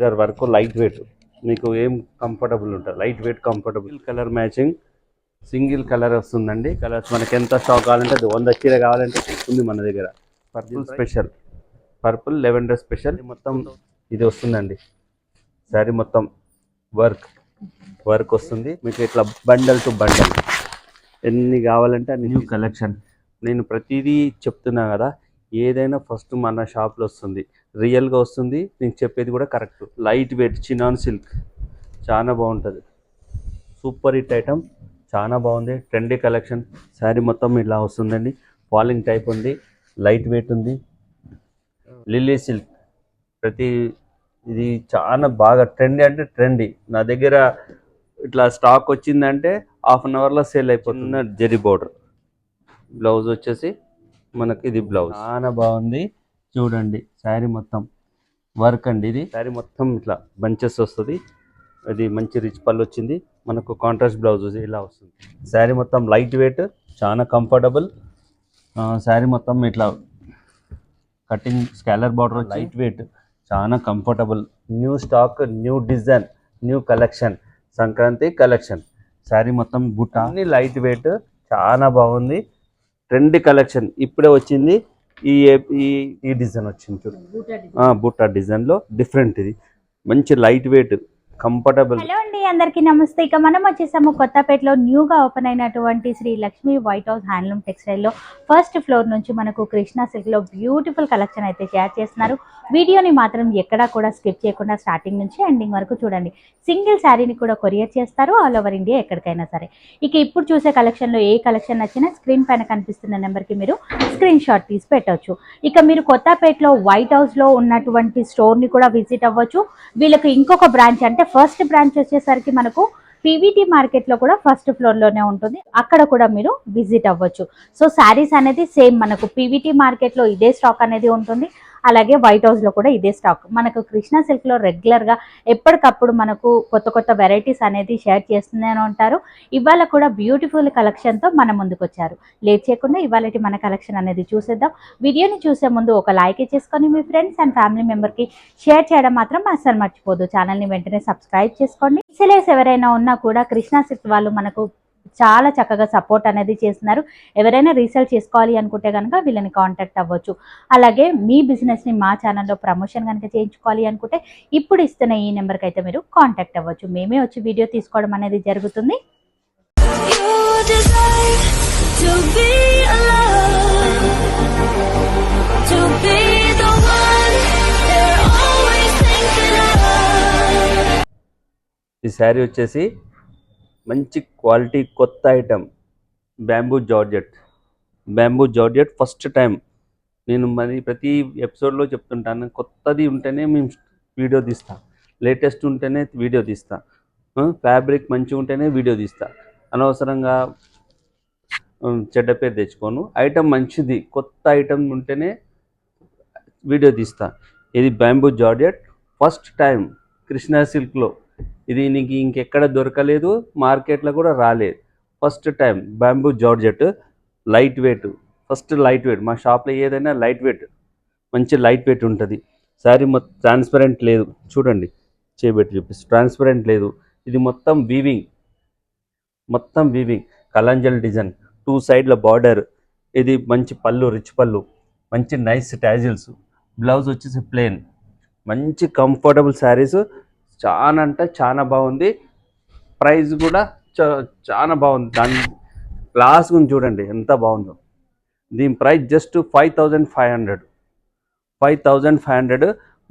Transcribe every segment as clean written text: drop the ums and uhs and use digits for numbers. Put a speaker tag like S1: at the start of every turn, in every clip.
S1: Mirror work light weight, మీకు ఏం comfortable ఉంటుంది, light weight comfortable. Colour matching single colour వస్తుందండి. కలర్స్ మనకి ఎంత స్టాక్ కావాలంటే అది 100 చీర కావాలంటే ఉంది మన దగ్గర. Purple special, purple lavender special మొత్తం ఇది వస్తుందండి. శారీ మొత్తం వర్క్ వస్తుంది మీకు, ఇట్లా బండల్ టు బండల్ ఎన్ని కావాలంటే అన్ని. న్యూ కలెక్షన్, నేను ప్రతిదీ చెప్తున్నా కదా, ఏదైనా ఫస్ట్ మన షాప్లో వస్తుంది, రియల్గా వస్తుంది. నేను చెప్పేది కూడా correct. Light weight chinon silk చాలా బాగుంటుంది, సూపర్ హిట్ ఐటమ్, చాలా బాగుంది. Trendy collection. శారీ మొత్తం ఇలా వస్తుందండి, ఫాలింగ్ టైప్ ఉంది, లైట్ వెయిట్ ఉంది. లిల్లీ సిల్క్ ఇది చాలా బాగా ట్రెండీ, అంటే ట్రెండీ. నా దగ్గర ఇట్లా స్టాక్ వచ్చిందంటే హాఫ్ అన్ అవర్లో సేల్ అయిపోతుంది. జెరీ బోర్డర్ బ్లౌజ్ వచ్చేసి మనకి ఇది బ్లౌజ్ చాలా బాగుంది. చూడండి శారీ మొత్తం వర్క్ అండి. ఇది శారీ మొత్తం ఇట్లా బంచెస్ వస్తుంది, ఇది మంచి రిచ్ పళ్ళు వచ్చింది. మనకు కాంట్రాస్ట్ బ్లౌజ్ ఇలా వస్తుంది. శారీ మొత్తం లైట్ వెయిట్, చాలా కంఫర్టబుల్. శారీ మొత్తం ఇట్లా కటింగ్ స్కాలర్ బార్డర్, లైట్ వెయిట్, చాలా comfortable. New stock, new design, new collection, Sankranti collection. Saree మొత్తం బుట్ట అన్ని లైట్ వెయిట్, చాలా బాగుంది. ట్రెండ్ కలెక్షన్ ఇప్పుడే వచ్చింది. ఈ డిజైన్ వచ్చింది చూడు, బుట్ట డిజైన్లో డిఫరెంట్. ఇది మంచి లైట్ వెయిట్ కంఫర్టబుల్.
S2: హలో అండి, అందరికీ నమస్తే. ఇక మనం వచ్చేసాము కొత్తపేటలో న్యూగా ఓపెన్ అయినటువంటి Sri Lakshmi white house handloom టెక్స్టైల్లో ఫస్ట్ ఫ్లోర్ నుంచి మనకు కృష్ణా సిల్క్లో బ్యూటిఫుల్ కలెక్షన్ అయితే షేర్ చేస్తున్నారు. వీడియోని మాత్రం ఎక్కడా కూడా స్కిప్ చేయకుండా స్టార్టింగ్ నుంచి ఎండింగ్ వరకు చూడండి. సింగిల్ శారీని కూడా కొరియర్ చేస్తారు ఆల్ ఓవర్ ఇండియా ఎక్కడికైనా సరే. ఇక ఇప్పుడు చూసే కలెక్షన్లో ఏ కలెక్షన్ నచ్చినా స్క్రీన్ పైన కనిపిస్తున్న నెంబర్కి మీరు స్క్రీన్ షాట్ తీసి పెట్టవచ్చు. ఇక మీరు కొత్తపేటలో వైట్ హౌస్లో ఉన్నటువంటి స్టోర్ని కూడా విజిట్ అవ్వచ్చు. వీళ్ళకి ఇంకొక బ్రాంచ్, అంటే ఫస్ట్ బ్రాంచ్ వచ్చేసరికి మనకు పీవీటీ మార్కెట్లో కూడా ఫస్ట్ ఫ్లోర్లోనే ఉంటుంది, అక్కడ కూడా మీరు విజిట్ అవ్వచ్చు. సో శారీస్ అనేది సేమ్ మనకు పీవీటీ మార్కెట్లో ఇదే స్టాక్ అనేది ఉంటుంది, అలాగే వైట్ హౌస్లో కూడా ఇదే స్టాక్. మనకు కృష్ణా సిల్క్లో రెగ్యులర్గా ఎప్పటికప్పుడు మనకు కొత్త కొత్త వెరైటీస్ అనేది షేర్ చేస్తూనే ఉంటారు. ఇవాళ కూడా బ్యూటిఫుల్ కలెక్షన్తో మన ముందుకు వచ్చారు. లేట్ చేయకుండా ఇవాళ మన కలెక్షన్ అనేది చూసేద్దాం. వీడియోని చూసే ముందు ఒక లైక్ చేసుకొని మీ ఫ్రెండ్స్ అండ్ ఫ్యామిలీ మెంబర్కి షేర్ చేయడం మాత్రం అస్సలు మర్చిపోదు. ఛానల్ని వెంటనే సబ్స్క్రైబ్ చేసుకోండి. సెలర్స్ ఎవరైనా ఉన్నా కూడా కృష్ణా సిల్క్ వాళ్ళు మనకు చాలా చక్కగా సపోర్ట్ అనేది చేస్తున్నారు. ఎవరైనా రీసేల్ చేసుకోవాలి అనుకుంటే కనుక వీళ్ళని కాంటాక్ట్ అవ్వచ్చు. అలాగే మీ బిజినెస్ని మా ఛానల్లో ప్రమోషన్ కనుక చేయించుకోవాలి అనుకుంటే ఇప్పుడు ఇస్తున్న ఈ నెంబర్కి అయితే మీరు కాంటాక్ట్ అవ్వచ్చు. మేమే వచ్చి వీడియో తీసుకోవడం అనేది జరుగుతుంది.
S1: ఈ శారీ వచ్చేసి మంచి క్వాలిటీ కొత్త item, bamboo georgette first time. నేను మరి ప్రతి ఎపిసోడ్లో చెప్తుంటాను, కొత్తది ఉంటేనే మేము వీడియో తీస్తాం, లేటెస్ట్ ఉంటేనే వీడియో తీస్తాం, ఫ్యాబ్రిక్ మంచిగా ఉంటేనే వీడియో తీస్తా. అనవసరంగా చెడ్డ పేరు తెచ్చుకోను. ఐటమ్ మంచిది, కొత్త ఐటమ్ ఉంటేనే వీడియో తీస్తా. ఇది bamboo georgette first time Krishna సిల్క్లో. ఇది నీకు ఇంకెక్కడ దొరకలేదు, మార్కెట్లో కూడా రాలేదు. First time bamboo georgette light weight, first light weight. మా షాప్లో ఏదైనా లైట్ వెయిట్, మంచి లైట్ వెయిట్ ఉంటుంది. శారీ మొత్తం ట్రాన్స్పరెంట్ లేదు, చూడండి చేయబెట్టి చూపిస్తుంది, ట్రాన్స్పరెంట్ లేదు. ఇది మొత్తం వీవింగ్, కలంజల్ డిజైన్, 2 సైడ్ల బార్డర్. ఇది మంచి పళ్ళు, రిచ్ పళ్ళు, మంచి నైస్ టాజిల్స్. బ్లౌజ్ వచ్చేసి ప్లెయిన్. మంచి కంఫర్టబుల్ శారీస్, చాలా అంటే చాలా బాగుంది. ప్రైస్ కూడా చాలా బాగుంది. దాని గ్లాస్ గురించి చూడండి ఎంత బాగుందో. దీని ప్రైస్ జస్ట్ 5500.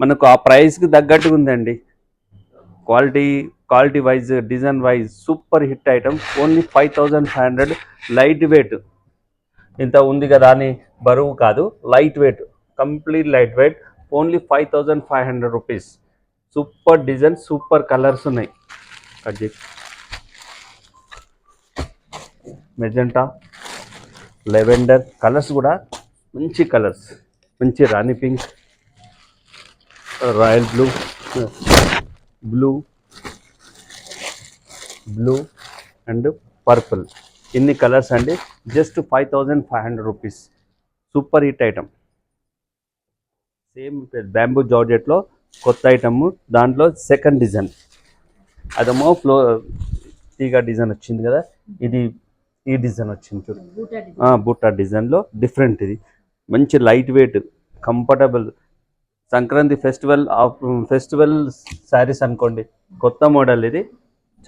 S1: మనకు ఆ ప్రైస్కి తగ్గట్టుగా ఉందండి. Quality wise, design wise super hit item. Only 5500. Light weight ఇంత ఉంది కదా అని బరువు కాదు, light weight, complete light weight. Only 5500 rupees. Super design, super colours ఉన్నాయి. మెజెంటా, లెవెండర్ కలర్స్ కూడా మంచి కలర్స్, మంచి rani pink, royal blue and purple. ఇన్ని కలర్స్ అండి. Just 5500 rupees. Super hit item. Same bamboo జార్జెట్లో కొత్త ఐటమ్, దాంట్లో సెకండ్ డిజైన్. అదేమో తీగ డిజైన్ వచ్చింది కదా, ఇది ఈ డిజైన్ వచ్చింది చూడు, బుట్ట డిజైన్లో డిఫరెంట్. ఇది మంచి light wait comfortable Sankranti festival saris అనుకోండి. కొత్త మోడల్ ఇది,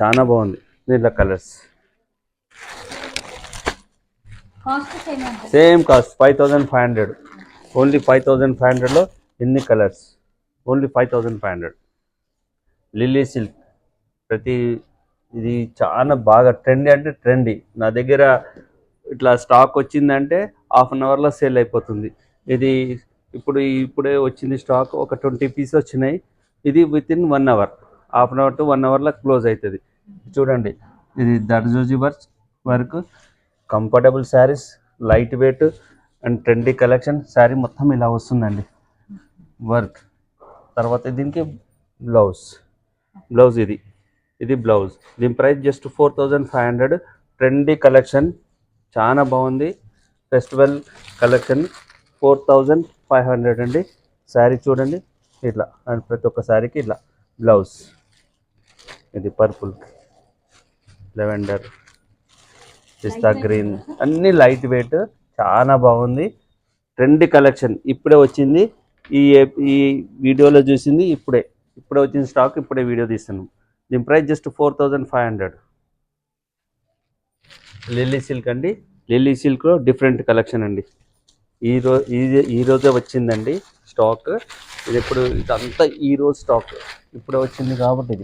S1: చాలా బాగుంది. దీంట్లో కలర్స్ సేమ్ కాస్ట్ 5500, ఓన్లీ 5500లో ఎన్ని కలర్స్, ఓన్లీ 5500. లిల్లీ సిల్క్ ఇది చాలా బాగా ట్రెండీ, అంటే ట్రెండీ. నా దగ్గర ఇట్లా స్టాక్ వచ్చిందంటే హాఫ్ అన్ అవర్లో సేల్ అయిపోతుంది. ఇది ఇప్పుడే వచ్చింది స్టాక్, ఒక 20 పీస్ వచ్చినాయి. ఇది within 1 hour, half an hour to 1 అవర్లో క్లోజ్ అవుతుంది. చూడండి, ఇది zardozi work comfortable sarees, light weight and trendy collection. Saree మొత్తం ఇలా వస్తుందండి వర్క్. తర్వాత దీనికి బ్లౌజ్ ఇది బ్లౌజ్. దీని ప్రైస్ జస్ట్ 4500. ట్రెండీ కలెక్షన్, చాలా బాగుంది. ఫెస్టివల్ కలెక్షన్ 4500 అండి. శారీ చూడండి ఇట్లా, అండ్ ప్రతి ఒక్క శారీకి ఇట్లా బ్లౌజ్. ఇది పర్పుల్, లెవెండర్, పిస్తా గ్రీన్, అన్ని లైట్ వెయిట్, చాలా బాగుంది. ట్రెండీ కలెక్షన్ ఇప్పుడే వచ్చింది. ఈ వీడియోలో చూసింది ఇప్పుడే వచ్చింది స్టాక్, ఇప్పుడే వీడియో తీస్తున్నాం. దీని ప్రైస్ జస్ట్ 4500. లిల్లీ సిల్క్ అండి. లిల్లీ సిల్క్లో డిఫరెంట్ కలెక్షన్ అండి. ఈరోజే వచ్చిందండి స్టాక్. ఇదంతా ఈరోజు స్టాక్ ఇప్పుడే వచ్చింది కాబట్టి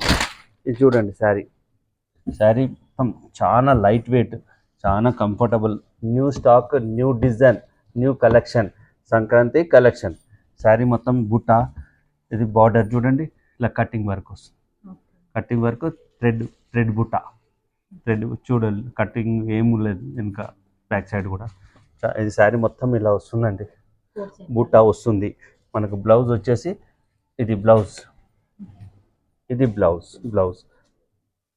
S1: ఇది చూడండి. శారీ మొత్తం చాలా లైట్ వెయిట్, చాలా comfortable. New stock, new design, new collection, Sankranti collection. Saree మొత్తం బుట్ట, ఇది బార్డర్ చూడండి, ఇలా కటింగ్ వర్క్ వస్తుంది. కటింగ్ వర్క్, థ్రెడ్ బుట్ట, థ్రెడ్ చూడాలి, కటింగ్ ఏమీ లేదు ఇంకా బ్యాక్ సైడ్ కూడా. ఇది శారీ మొత్తం ఇలా వస్తుందండి, బుట్ట వస్తుంది. మనకు బ్లౌజ్ వచ్చేసి ఇది బ్లౌజ్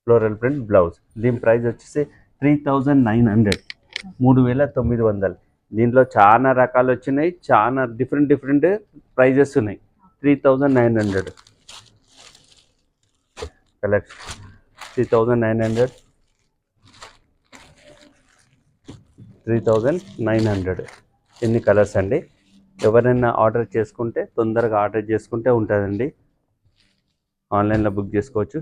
S1: ఫ్లోరల్ ప్రింట్ బ్లౌజ్. దీని ప్రైస్ వచ్చేసి 3900, 3900. దీంట్లో చాలా రకాలు వచ్చినాయి, చాలా డిఫరెంట్ ప్రైజెస్ ఉన్నాయి. 3900 కలెక్షన్, 3900. ఎన్ని కలర్స్ అండి. ఎవరైనా ఆర్డర్ చేసుకుంటే తొందరగా ఆర్డర్ చేసుకుంటే ఉంటుందండి. ఆన్లైన్లో బుక్ చేసుకోవచ్చు,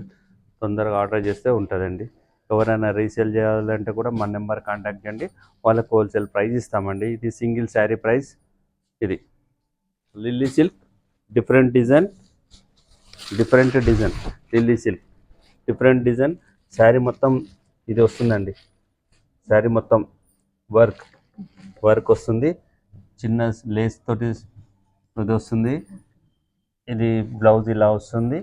S1: తొందరగా ఆర్డర్ చేస్తే ఉంటుందండి. ఎవరైనా రీసేల్ చేయాలంటే కూడా మన నెంబర్ కాంటాక్ట్ చేయండి, వాళ్ళకి హోల్సేల్ ప్రైస్ ఇస్తామండి. ఇది సింగిల్ శారీ ప్రైస్. ఇది lily silk, different design, lily silk different design. Sari మొత్తం ఇది వస్తుందండి. శారీ మొత్తం వర్క్ వస్తుంది, చిన్న లేస్ తోటి ఇది వస్తుంది. ఇది బ్లౌజ్ ఇలా వస్తుంది,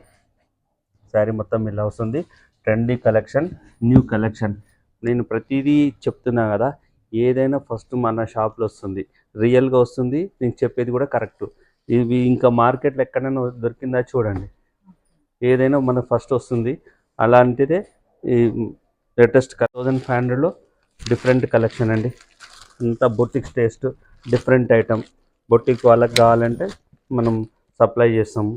S1: శారీ మొత్తం ఇలా వస్తుంది. Trendy collection, new collection. నేను ప్రతిదీ చెప్తున్నా కదా, ఏదైనా ఫస్ట్ మన షాప్లో వస్తుంది, రియల్గా వస్తుంది. నేను చెప్పేది కూడా కరెక్ట్. ఇవి ఇంకా మార్కెట్లో ఎక్కడైనా దొరికిందా చూడండి, ఏదైనా మనకు ఫస్ట్ వస్తుంది. అలాంటిదే ఈ లేటెస్ట్ 1500లో డిఫరెంట్ కలెక్షన్ అండి. అంతా boutique taste, different item. Boutique వాళ్ళకి కావాలంటే మనం సప్లై చేస్తాము.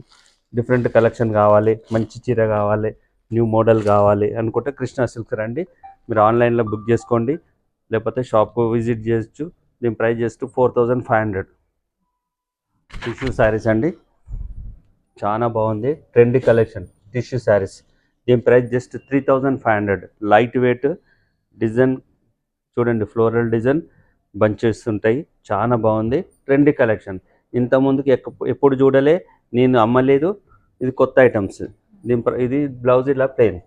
S1: డిఫరెంట్ కలెక్షన్ కావాలి, మంచి చీర కావాలి, న్యూ మోడల్ కావాలి అనుకుంటే కృష్ణా సిల్క్ రండి. మీరు ఆన్లైన్లో బుక్ చేసుకోండి, లేకపోతే షాప్కు విజిట్ చేయొచ్చు. దీని ప్రైస్ జస్ట్ 4500. టిష్యూ శారీస్ అండి, చాలా బాగుంది. Trendy collection tissue sarees. దీని price just 3500. Light weight design చూడండి, ఫ్లోరల్ డిజైన్ బంచెస్ ఉంటాయి, చాలా బాగుంది. Trendy collection. ఇంతకుముందుకు ఎప్పుడు చూడలే, నేను అమ్మలేదు. ఇది కొత్త ఐటమ్స్. ఇది బ్లౌజ్ ఇలా ప్లెయిన్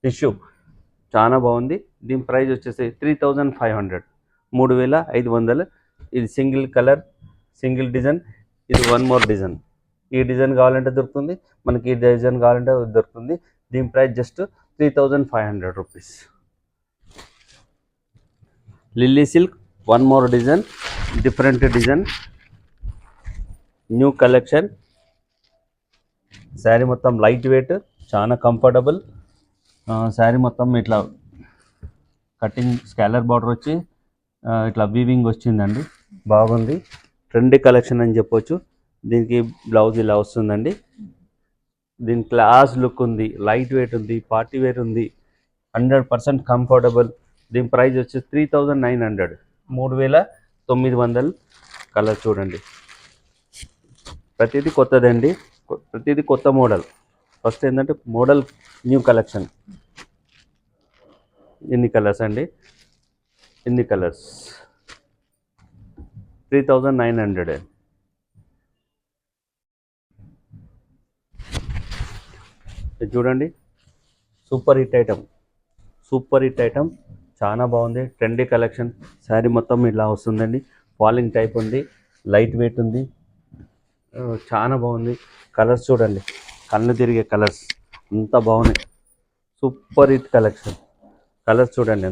S1: టిష్యూ, చాలా బాగుంది. దీని ప్రైస్ వచ్చేసి 3500, 3500. ఇది సింగిల్ కలర్, సింగిల్ డిజైన్. ఇది వన్ మోర్ డిజైన్. ఈ డిజైన్ కావాలంటే దొరుకుతుంది మనకి, ఈ డిజైన్ కావాలంటే దొరుకుతుంది. దీని price just 3500 rupees. Lily silk, one more design, different design, new collection. Saree మొత్తం లైట్ వెయిట్, చాలా కంఫర్టబుల్. శారీ మొత్తం ఇట్లా కటింగ్ స్కాలర్ బార్డర్ వచ్చి ఇట్లా వీవింగ్ వచ్చిందండి, బాగుంది. ట్రెండీ కలెక్షన్ అని చెప్పొచ్చు. దీనికి బ్లౌజ్ ఇలా వస్తుందండి. దీని క్లాస్ లుక్ ఉంది, లైట్ వెయిట్ ఉంది, పార్టీ వేర్ ఉంది, 100% కంఫర్టబుల్. దీని ప్రైస్ వచ్చి 3900, 3900. కలర్ చూడండి, ప్రతిదీ కొత్తదండి, ప్రతిదీ కొత్త మోడల్. ఫస్ట్ ఏంటంటే మోడల్ న్యూ కలెక్షన్. ఎన్ని కలర్స్ అండి, ఎన్ని కలర్స్, 3900. ఇది చూడండి, super hit item, super hit item, చాలా బాగుంది. Trendy collection. శారీ మొత్తం ఇలా వస్తుందండి, ఫాలింగ్ టైప్ ఉంది, లైట్ వెయిట్ ఉంది, చాలా బాగుంది. కలర్స్ చూడండి, కళ్ళు తిరిగే కలర్స్, అంత బాగున్నాయి. Super hit collection. కలర్స్ చూడండి,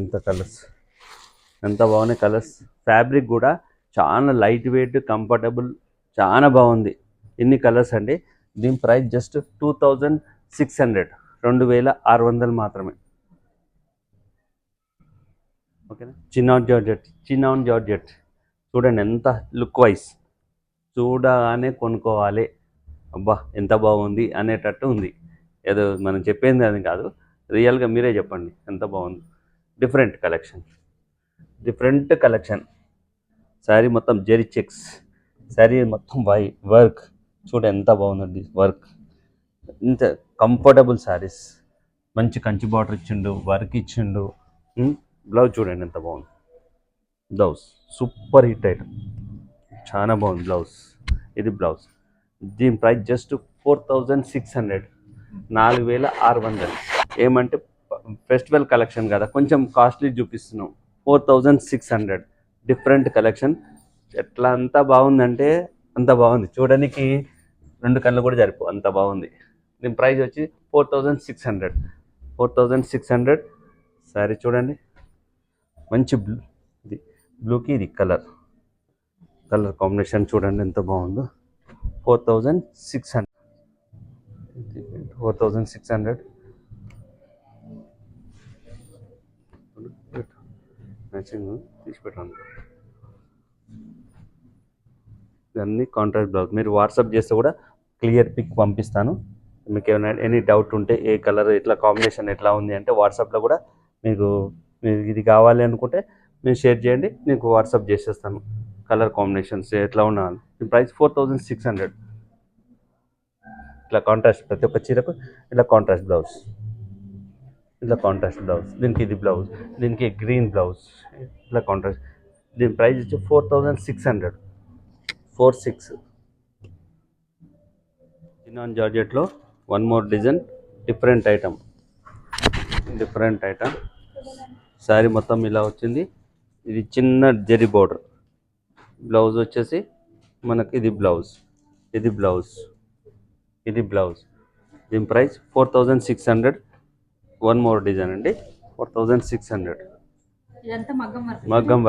S1: ఎంత బాగున్నాయి కలర్స్. ఫ్యాబ్రిక్ కూడా చాలా లైట్ వెయిట్, కంఫర్టబుల్, చాలా బాగుంది. ఇన్ని కలర్స్ అండి. దీని ప్రైస్ జస్ట్ 2600, 2600 మాత్రమే. ఓకేనా. చినాన్ జార్జెట్ చూడండి, ఎంత లుక్ వైజ్ చూడగానే కొనుక్కోవాలి, అబ్బా ఎంత బాగుంది అనేటట్టు ఉంది. ఏదో మనం చెప్పేది అది కాదు, రియల్గా మీరే చెప్పండి ఎంత బాగుంది. Different collection. శారీ మొత్తం జెరీ చెక్స్, శారీ మొత్తం వర్క్ చూడ ఎంత బాగుందండి. వర్క్ ఇంత కంఫర్టబుల్ శారీస్, మంచి కంచి బార్డర్ ఇచ్చిండు, వర్క్ ఇచ్చిండు. బ్లౌజ్ చూడండి ఎంత బాగుంది. బ్లౌజ్ సూపర్ హిట్ ఐటమ్, చాలా బాగుంది బ్లౌజ్. ఇది బ్లౌజ్. దీని ప్రైస్ జస్ట్ 4600, 4600. ఏమంటే ఫెస్టివల్ కలెక్షన్ కదా, కొంచెం కాస్ట్లీ చూపిస్తున్నాం. 4600, డిఫరెంట్ కలెక్షన్. ఎట్లా అంత బాగుందంటే అంత బాగుంది, చూడడానికి రెండు కళ్ళు కూడా సరిపో, అంత బాగుంది. దీని ప్రైస్ వచ్చి 4600. సారీ చూడండి, మంచి ఇది బ్లూకి ఇది కలర్ కాంబినేషన్ చూడండి ఎంత బాగుందో. 4600. మ్యాచింగ్ తీసి పెట్టండి. ఇవన్నీ కాంట్రాస్ట్ బ్లౌజ్. మీరు వాట్సాప్ చేస్తే కూడా క్లియర్ పిక్ పంపిస్తాను. మీకు ఏమైనా ఎనీ డౌట్ ఉంటే ఏ కలర్ ఇట్లా కాంబినేషన్ ఎట్లా ఉంది అంటే వాట్సాప్లో కూడా మీకు ఇది కావాలి అనుకుంటే మీరు షేర్ చేయండి, మీకు వాట్సాప్ చేసేస్తాను. కలర్ కాంబినేషన్స్ ఎట్లా ఉన్నాను. ప్రైస్ 4600. ఇట్లా కాంట్రాస్ట్, ప్రతి ఒక్క చీరకు ఇట్లా కాంట్రాస్ట్ బ్లౌజ్, దీనికి ఇది బ్లౌజ్, దీనికి గ్రీన్ బ్లౌజ్, ఇట్లా కాంట్రాస్ట్. దీని ప్రైస్ వచ్చి 4600. 46. చినాన్ జార్జెట్లో one more design, different item. Saree మొత్తం ఇలా వచ్చింది. ఇది చిన్న జరీ బోర్డర్. బ్లౌజ్ వచ్చేసి మనకి ఇది బ్లౌజ్. దీని ప్రైస్ 4600. వన్ మోర్ డిజైన్ అండి, 4600. మగ్గం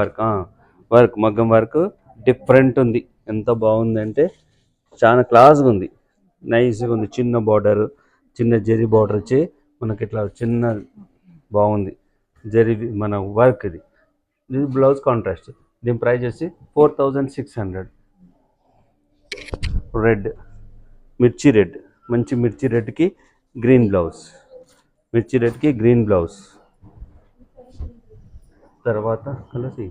S1: వర్క్ డిఫరెంట్ ఉంది. ఎంత బాగుందంటే చాలా క్లాస్గా ఉంది, నైస్గా ఉంది. చిన్న బార్డర్, చిన్న జరీ బార్డర్ వచ్చి మనకి ఇట్లా చిన్న బాగుంది జరీ మన వర్క్. ఇది బ్లౌజ్ కాంట్రాస్ట్. దీని ప్రైస్ వచ్చి 4600. రెడ్, మంచి మిర్చి రెడ్కి గ్రీన్ బ్లౌజ్. తర్వాత కలసి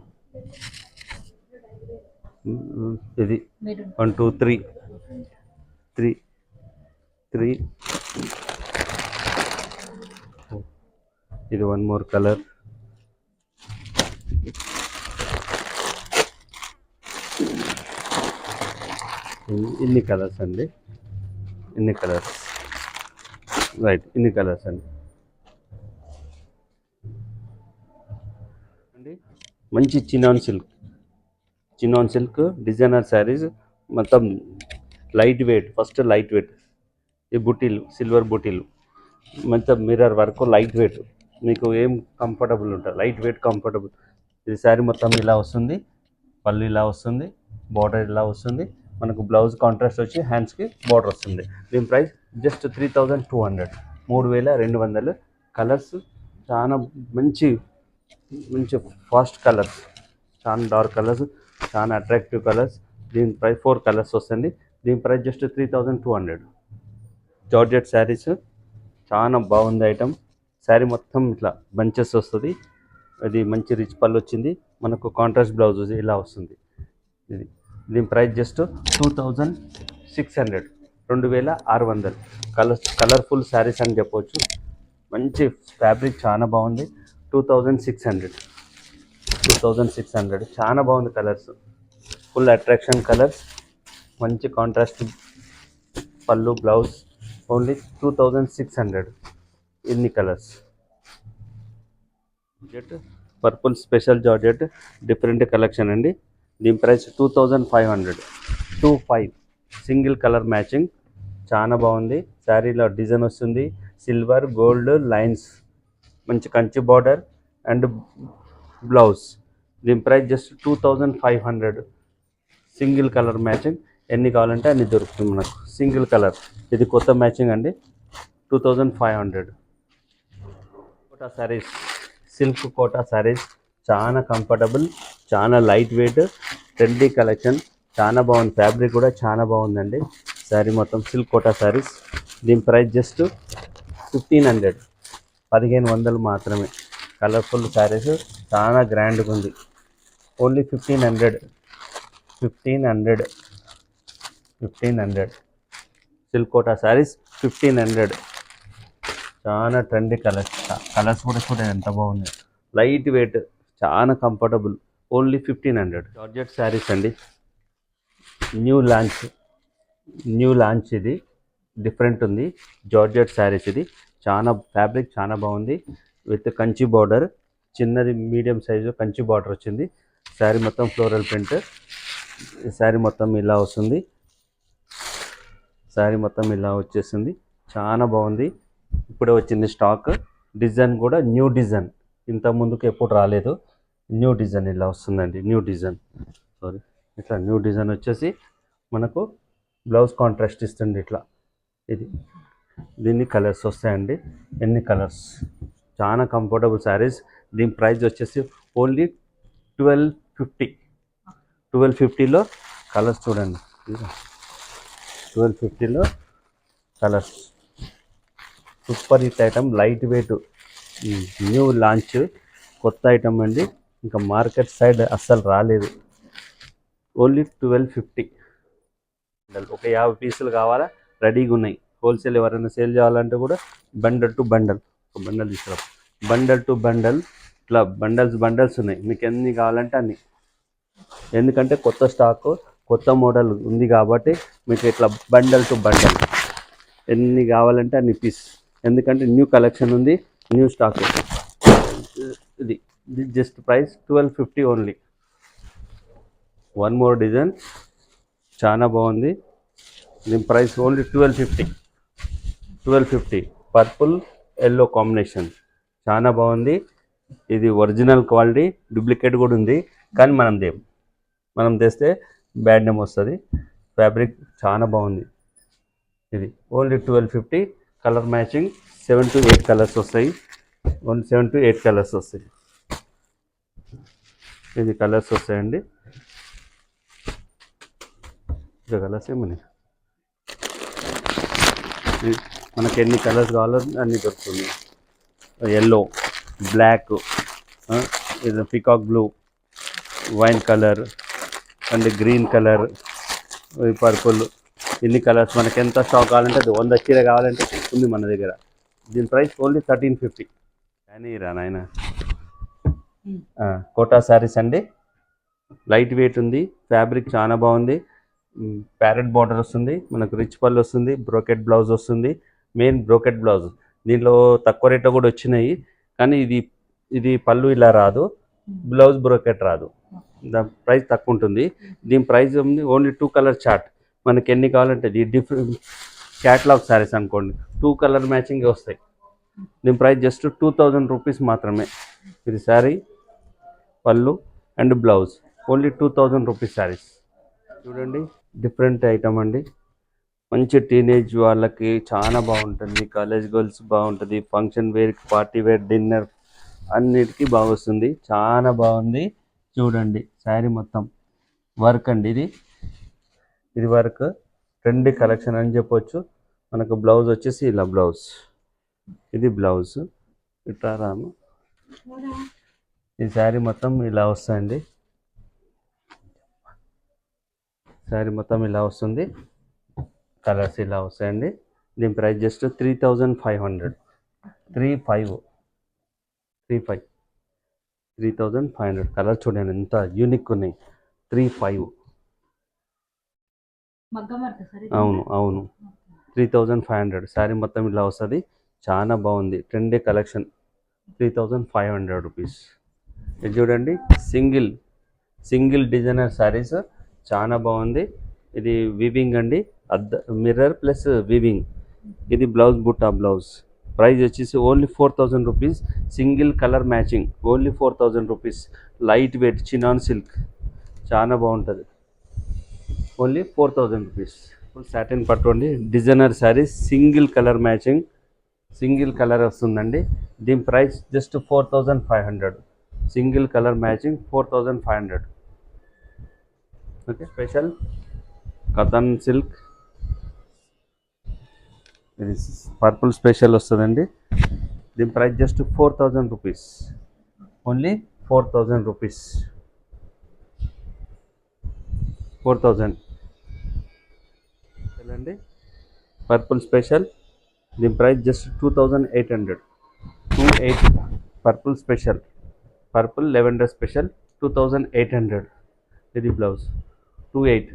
S1: ఇది 1 2 3 ఇది వన్ మోర్ కలర్. ఇన్ని కలర్స్ అండి, రైట్, ఇన్ని కలర్స్ అండి. మంచి చినాన్ సిల్క్ డిజైనర్ శారీస్, మొత్తం light weight. First light wait, ఈ బుటీలు సిల్వర్ బుటీలు, మొత్తం మిర్రర్ వర్క్, లైట్ వెయిట్. మీకు ఏం కంఫర్టబుల్ ఉంటుంది, లైట్ వెయిట్ కంఫర్టబుల్. ఇది శారీ మొత్తం ఇలా వస్తుంది, పళ్ళు ఇలా వస్తుంది, బార్డర్ ఇలా వస్తుంది. మనకు బ్లౌజ్ కాంట్రాస్ట్ వచ్చి హ్యాండ్స్కి బార్డర్ వస్తుంది. దీని ప్రైస్ జస్ట్ 3200, 3200. కలర్స్ చాలా మంచి ఫాస్ట్ కలర్స్, చాలా డార్క్ కలర్స్, చాలా అట్రాక్టివ్ కలర్స్. దీని ప్రైస్ 4 కలర్స్ వస్తుంది. దీని ప్రైస్ జస్ట్ 3200. జార్జెట్ శారీస్ చాలా బాగుంది ఐటమ్. శారీ మొత్తం ఇట్లా బంచెస్ వస్తుంది. అది మంచి రిచ్ పళ్ళు వచ్చింది. మనకు కాంట్రాస్ట్ బ్లౌజ్ ఇలా వస్తుంది. ఇది దీని ప్రైస్ జస్ట్ 2600, 2600. కలర్ఫుల్ శారీస్ అని చెప్పొచ్చు. మంచి ఫ్యాబ్రిక్ చాలా బాగుంది. 2600 చాలా బాగుంది. కలర్స్ ఫుల్ అట్రాక్షన్ కలర్స్, మంచి కాంట్రాస్ట్ పళ్ళు బ్లౌజ్. ఓన్లీ 2600. ఇన్ని colours. Purple special georgette different collection అండి. దీని ప్రైస్ 2500. 25 సింగిల్ కలర్ మ్యాచింగ్ చాలా బాగుంది. శారీలో డిజైన్ వస్తుంది, సిల్వర్ గోల్డ్ లైన్స్, మంచి కంచి బార్డర్ అండ్ బ్లౌజ్. దీని price just 2500. Single colour matching. ఎన్ని కావాలంటే అన్ని దొరుకుతుంది మనకు. సింగిల్ కలర్ ఇది కొత్త మ్యాచింగ్ అండి. 2500. కోటా శారీస్, సిల్క్ కోటా శారీస్ చాలా కంఫర్టబుల్, చాలా లైట్ వెయిట్, ట్రెండీ కలెక్షన్. చాలా బాగుంది. ఫ్యాబ్రిక్ కూడా చాలా బాగుందండి. శారీ మొత్తం సిల్క్ కోటా శారీస్. దీని ప్రైస్ జస్ట్ 1500, 1500 మాత్రమే. కలర్ఫుల్ శారీస్ చాలా గ్రాండ్గా ఉంది. ఓన్లీ 1500. 1500 సిల్క్ కోటా శారీస్ 1500. చాలా ట్రెండీ కలర్స్. కలర్స్ కూడా చూడండి ఎంత బాగుంది. లైట్ వెయిట్, చాలా కంఫర్టబుల్. ఓన్లీ 1500. జార్జెట్ శారీస్ అండి. న్యూ లాంచ్ ఇది. డిఫరెంట్ ఉంది. జార్జెట్ శారీస్ ఇది. చాలా ఫ్యాబ్రిక్ చాలా బాగుంది. విత్ కంచి బార్డర్, చిన్నది మీడియం సైజు కంచి బార్డర్ వచ్చింది. శారీ మొత్తం ఫ్లోరల్ ప్రింట్. శారీ మొత్తం ఇలా వస్తుంది. శారీ మొత్తం ఇలా వచ్చేసింది. చాలా బాగుంది. ఇప్పుడే వచ్చింది స్టాక్. డిజైన్ కూడా న్యూ డిజైన్, ఇంత ముందుకు ఎప్పుడు రాలేదు. న్యూ డిజైన్ ఇలా వస్తుందండి. ఇట్లా న్యూ డిజైన్ వచ్చేసి మనకు బ్లౌజ్ కాంట్రాస్ట్ ఇస్తుంది ఇట్లా. ఇది దీన్ని కలర్స్ వస్తాయండి. ఎన్ని కలర్స్. చాలా కంఫర్టబుల్ శారీస్. దీని ప్రైస్ వచ్చేసి ఓన్లీ 1250. 1250లో కలర్స్ చూడండి. 1250లో colours. Super hit item, light weight, new launch, కొత్త ఐటమ్ అండి. ఇంకా మార్కెట్ సైడ్ అస్సలు రాలేదు. ఓన్లీ 1250. ఒక 50 పీసులు కావాలా, రెడీగా ఉన్నాయి. హోల్సేల్ ఎవరైనా సేల్ చేయాలంటే కూడా బండల్ టు బండల్, ఒక బండల్ తీసుకురా. బండల్ టు బండల్, ఇట్లా బండల్స్ ఉన్నాయి. మీకు ఎన్ని కావాలంటే అన్ని. ఎందుకంటే కొత్త స్టాక్, కొత్త మోడల్ ఉంది కాబట్టి మీకు ఇట్లా బండల్ టు బండల్ ఎన్ని కావాలంటే అన్ని పీస్. ఎందుకంటే న్యూ కలెక్షన్ ఉంది, న్యూ స్టాక్. ఇది just price 1250 only. One more design చాలా బాగుంది. దీని price only 1250. 1250 purple yellow combination చాలా బాగుంది. ఇది ఒరిజినల్ క్వాలిటీ, డూప్లికేట్ కూడా ఉంది కానీ మనం తెస్తే బ్యాడ్ నేమ్ వస్తుంది. ఫ్యాబ్రిక్ చాలా బాగుంది. ఇది only 1250. Colour matching 7 to 8 colours వస్తాయి. ఓన్లీ 7 to 8 కలర్స్ వస్తాయి. ఇది కలర్స్ వస్తాయండి. ఇది కలర్స్ ఏమని మనకి ఎన్ని కలర్స్ కావాలో అన్ని దొరుకుతుంది. ఎల్లో, బ్లాక్, ఇది peacock blue, wine colour and green colour, purple, ఇన్ని కలర్స్. మనకి ఎంత స్టాక్ కావాలంటే అది 100 చీర కావాలంటే ఉంది మన దగ్గర. దీని ప్రైస్ ఓన్లీ 1350. కానీ నాయన కోటా శారీస్ అండి. లైట్ వెయిట్ ఉంది. ఫ్యాబ్రిక్ చాలా బాగుంది. ప్యారెట్ బార్డర్ వస్తుంది, మనకు రిచ్ పళ్ళు వస్తుంది, బ్రోకెట్ బ్లౌజ్ వస్తుంది. Main brocade blouse. దీనిలో తక్కువ రేట్లో కూడా వచ్చినాయి కానీ ఇది పళ్ళు ఇలా రాదు, బ్లౌజ్ బ్రోకెట్ రాదు. దాని ప్రైస్ తక్కువ ఉంటుంది. దీని ప్రైస్ ఓన్లీ 2 కలర్ చార్ట్. మనకి ఎన్ని కావాలంటే ఇది డిఫరెంట్ క్యాటలాగ్ శారీస్ అనుకోండి, 2 కలర్ మ్యాచింగ్ వస్తాయి. దీని ప్రైస్ జస్ట్ 2000 రూపీస్ మాత్రమే. ఇది శారీ, పళ్ళు and blouse. Only 2000 rupees saris. చూడండి డిఫరెంట్ ఐటమ్ అండి. మంచి టీనేజ్ వాళ్ళకి చాలా బాగుంటుంది. కాలేజ్ గర్ల్స్ బాగుంటుంది. Function wear, party wear, dinner అన్నిటికీ బాగా వస్తుంది. చాలా బాగుంది. చూడండి శారీ మొత్తం వర్క్ అండి. ఇది వర్క్ ట్రెండీ కలెక్షన్ అని చెప్పొచ్చు. మనకు బ్లౌజ్ వచ్చేసి ఇలా బ్లౌజ్, ఇది బ్లౌజ్. ఇట్లా రాను, ఈ శారీ మొత్తం ఇలా వస్తుందండి. శారీ మొత్తం ఇలా వస్తుంది, కలర్స్ ఇలా వస్తాయండి. దీని ప్రైస్ జస్ట్ 3500. 3500 కలర్ చూడండి ఎంత యూనిక్ ఉన్నాయి. 35. అవును అవును 3500 శారీ మొత్తం ఇలా వస్తుంది. చాలా బాగుంది, ట్రెండీ కలెక్షన్. 3500 రూపీస్. ఇది చూడండి, సింగిల్ డిజైనర్ శారీస్, చాలా బాగుంది. ఇది వీవింగ్ అండి, మిర్రర్ ప్లస్ వీవింగ్. ఇది బ్లౌజ్, బుట్టా బ్లౌజ్. ప్రైస్ వచ్చేసి only 4000 rupees. Single colour matching, only 4000 rupees. Light weight chinon silk, చాలా బాగుంటుంది. Only 4000 rupees. ఫుల్ సాటిన్ పట్టుకోండి, designer saris, single colour matching, single colour వస్తుందండి. దీని price just 4500. Single colour matching 4500. Okay, special katan silk, ఇది purple special వస్తుందండి. దీని price just 4000 rupees. Only 4000 rupees. 4000 అండి. Purple special, దీని price just 2800. 28 purple special, purple lavender special 2800. ఇది blouse 28.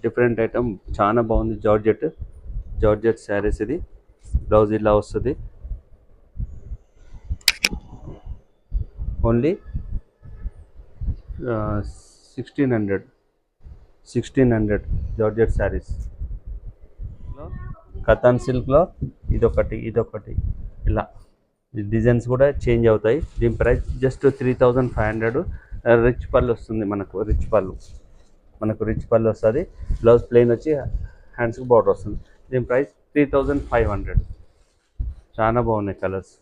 S1: Different item, చాలా బాగుంది. జార్జెట్ శారీస్. ఇది బ్లౌజ్ ఇలా వస్తుంది. Only 1600 georgette saris. కథాన్ సిల్క్లో ఇదొకటి ఇలా డిజైన్స్ కూడా చేంజ్ అవుతాయి. దీని ప్రైస్ జస్ట్ 3500. రిచ్ పళ్ళు వస్తుంది, రిచ్ పళ్ళు వస్తుంది. బ్లౌజ్ ప్లెయిన్ వచ్చి హ్యాండ్స్కి బార్డర్ వస్తుంది. దీని ప్రైస్ 3500. చాలా బాగున్నాయి కలర్స్.